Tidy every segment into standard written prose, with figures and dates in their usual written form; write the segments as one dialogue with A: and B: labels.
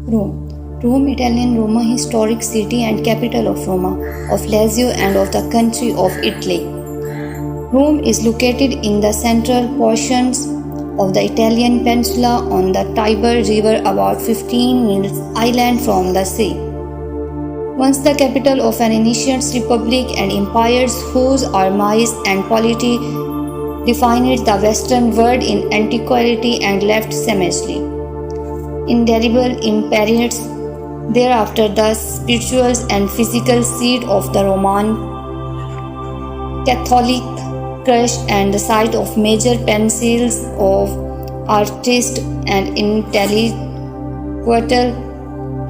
A: Rome. Rome, Italian Roma, historic city and capital of Roma, of Lazio and of the country of Italy. Rome is located in the central portions of the Italian peninsula on the Tiber River, about 15 miles inland from the sea. Once the capital of an ancient republic and empires whose armies and polity defined the Western world in antiquity and left cemetery. Indelible imprints thereafter the spiritual and physical seat of the Roman Catholic Church and the site of major pencils of artists and intellectual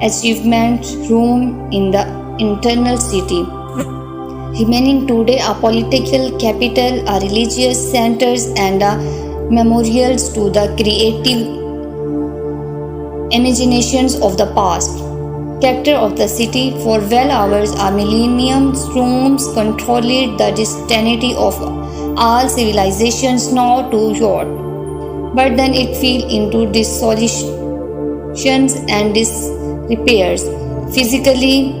A: achievement. Rome in the internal city, remaining today a political capital, a religious centers and a memorials to the creative imaginations of the past. Character of the city, for well over a millennium, Rome controlled the destiny of all civilizations now to Europe. But then it fell into dissolutions and disrepairs, physically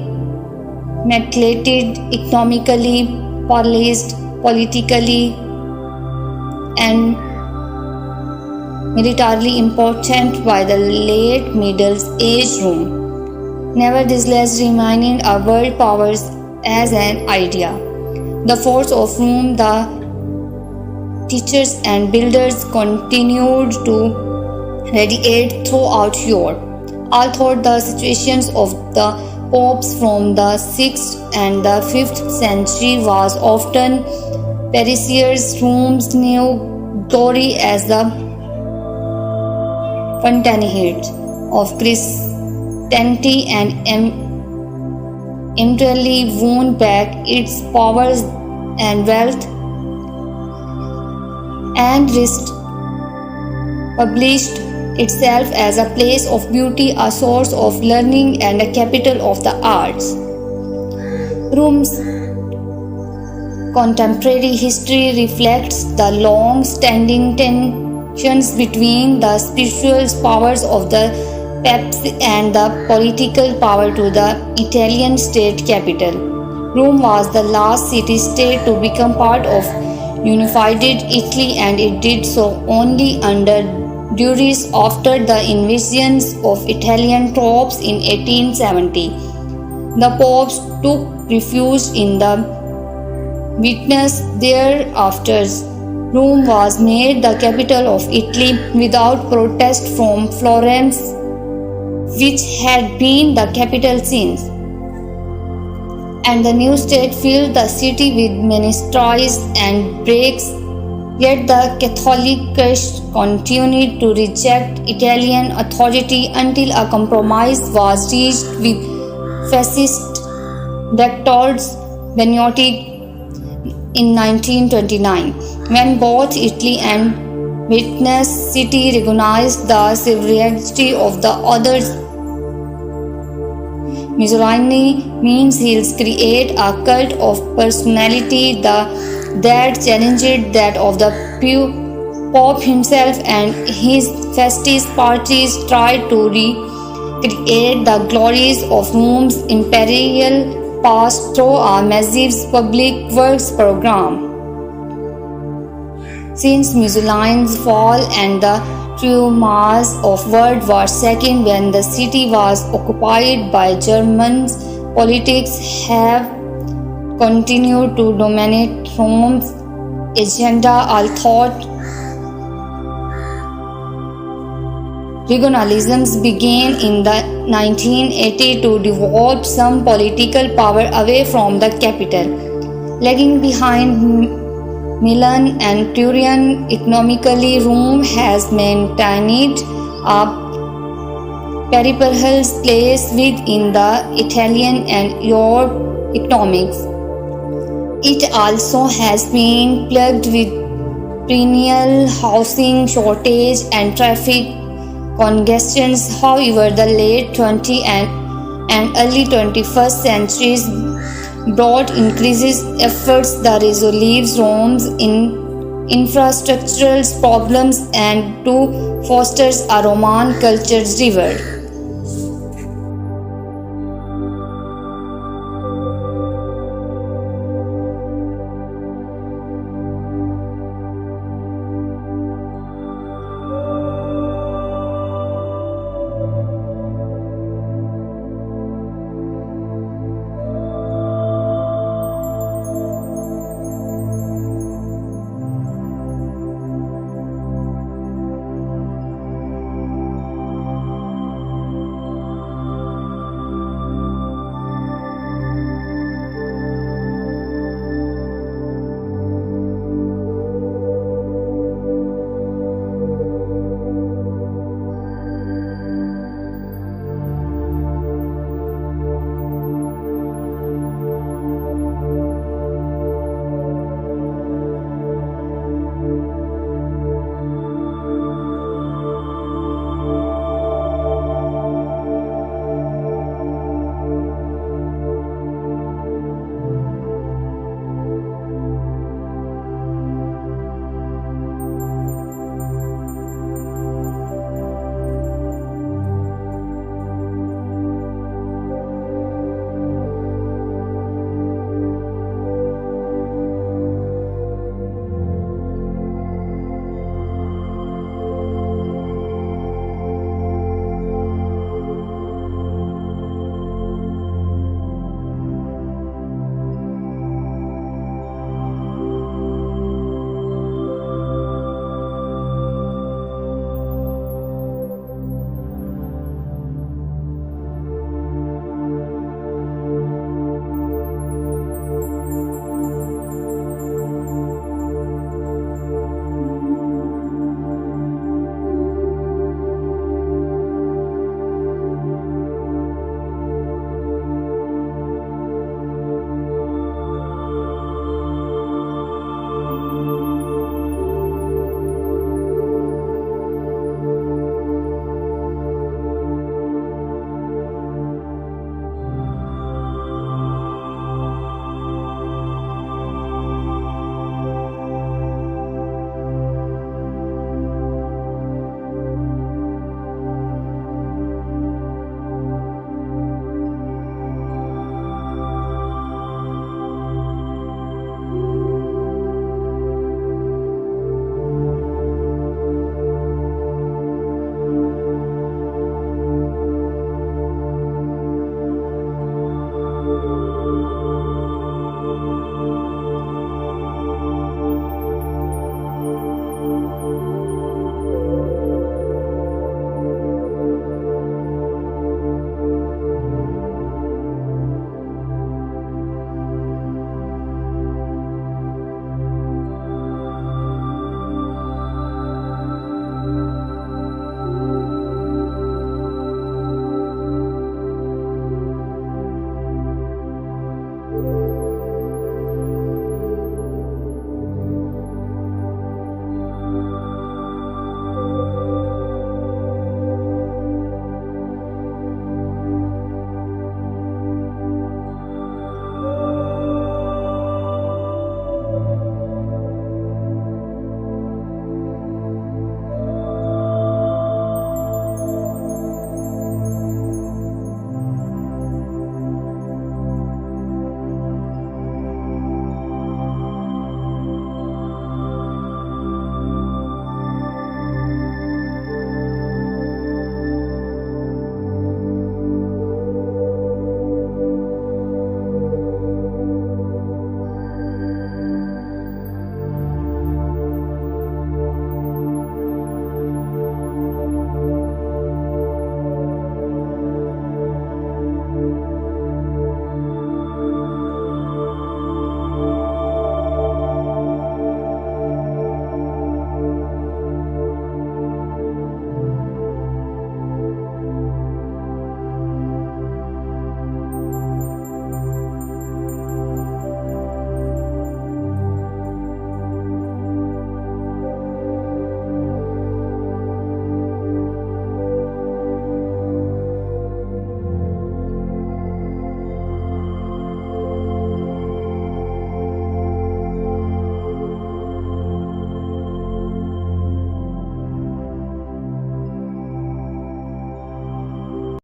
A: mutilated, economically paralyzed, politically and militarily important by the late Middle Age Rome. Nevertheless, remaining a world power as an idea. The force of Rome, the teachers and builders continued to radiate throughout Europe. Although the situations of the popes from the 6th and the 5th century was often precarious, Rome's new glory as the fountainhead of Christianity and entirely won back its powers and wealth and established itself as a place of beauty, a source of learning and a capital of the arts. Rome's contemporary history reflects the long-standing tensions between the spiritual powers of the papacy and the political power to the Italian state capital. Rome was the last city-state to become part of unified Italy, and it did so only under duress after the invasions of Italian troops in 1870. The popes took refuge in the wilderness thereafter. Rome was made the capital of Italy without protest from Florence, which had been the capital since. And the new state filled the city with ministries and breaks, yet the Catholic Church continued to reject Italian authority until a compromise was reached with fascist dictators Benvenuti in 1929, when both Italy and Venice city recognized the sovereignty of the others. Mussolini meanwhile created a cult of personality that challenged that of the Pope himself, and his fascist parties tried to recreate the glories of Rome's imperial past through a massive public works program. Since Mussolini's fall and the traumas of World War II, when the city was occupied by Germans, politics have continued to dominate Rome's agenda, although regionalism began in the 1980s to devolve some political power away from the capital. Lagging behind Milan and Turin economically, Rome has maintained a peripheral place within the Italian and European economics. It also has been plagued with perennial housing shortage and traffic congestions. However, the late 20th and early 21st centuries brought increased efforts that resolve Rome's infrastructural problems and to foster a Roman culture river.